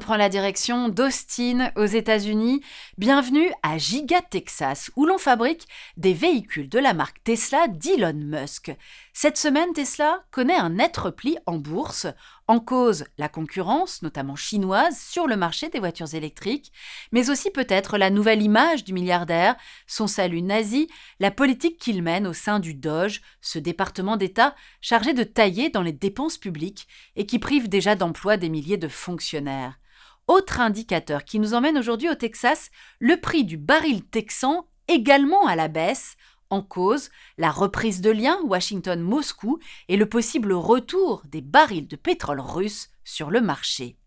prend la direction d'Austin, aux États-Unis. Bienvenue à Giga Texas, où l'on fabrique des véhicules de la marque Tesla d'Elon Musk. Cette semaine, Tesla connaît un net repli en bourse. En cause, la concurrence, notamment chinoise, sur le marché des voitures électriques, mais aussi peut-être la nouvelle image du milliardaire, son salut nazi, la politique qu'il mène au sein du DOGE, ce département d'État chargé de tailler dans les dépenses publiques et qui prive déjà d'emploi des milliers de fonctionnaires. Autre indicateur qui nous emmène aujourd'hui au Texas, le prix du baril texan également à la baisse. En cause, la reprise de liens Washington-Moscou et le possible retour des barils de pétrole russe sur le marché.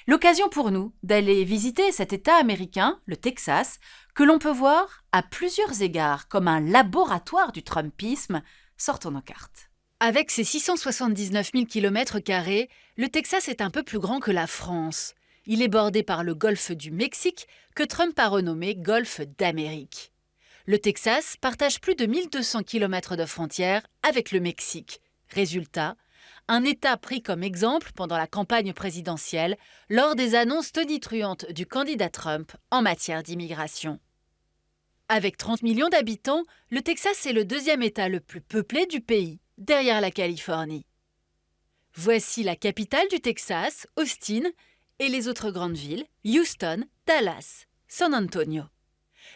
L'occasion pour nous d'aller visiter cet État américain, le Texas, que l'on peut voir à plusieurs égards comme un laboratoire du Trumpisme. Sortons nos cartes. Avec ses 679 000 km², le Texas est un peu plus grand que la France. Il est bordé par le golfe du Mexique, que Trump a renommé golfe d'Amérique. Le Texas partage plus de 1200 km de frontières avec le Mexique. Résultat, un État pris comme exemple pendant la campagne présidentielle lors des annonces tonitruantes du candidat Trump en matière d'immigration. Avec 30 millions d'habitants, le Texas est le deuxième État le plus peuplé du pays, derrière la Californie. Voici la capitale du Texas, Austin, et les autres grandes villes, Houston, Dallas, San Antonio.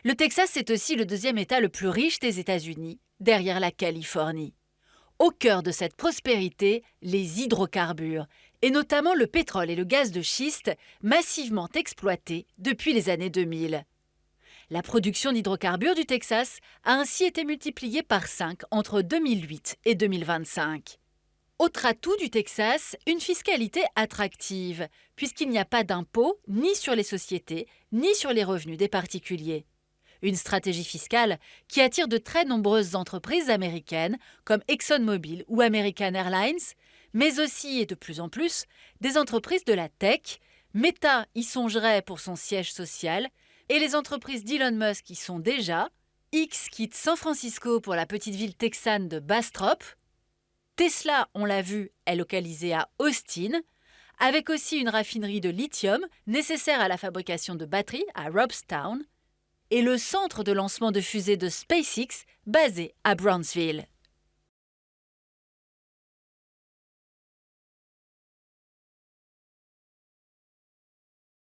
Le Texas est aussi le deuxième État le plus riche des États-Unis, derrière la Californie. Au cœur de cette prospérité, les hydrocarbures, et notamment le pétrole et le gaz de schiste, massivement exploités depuis les années 2000. La production d'hydrocarbures du Texas a ainsi été multipliée par 5 entre 2008 et 2025. Autre atout du Texas, une fiscalité attractive, puisqu'il n'y a pas d'impôt ni sur les sociétés, ni sur les revenus des particuliers. Une stratégie fiscale qui attire de très nombreuses entreprises américaines comme ExxonMobil ou American Airlines, mais aussi et de plus en plus des entreprises de la tech. Meta y songerait pour son siège social et les entreprises d'Elon Musk y sont déjà. X quitte San Francisco pour la petite ville texane de Bastrop. Tesla, on l'a vu, est localisée à Austin, avec aussi une raffinerie de lithium nécessaire à la fabrication de batteries à Robstown, et le centre de lancement de fusées de SpaceX basé à Brownsville.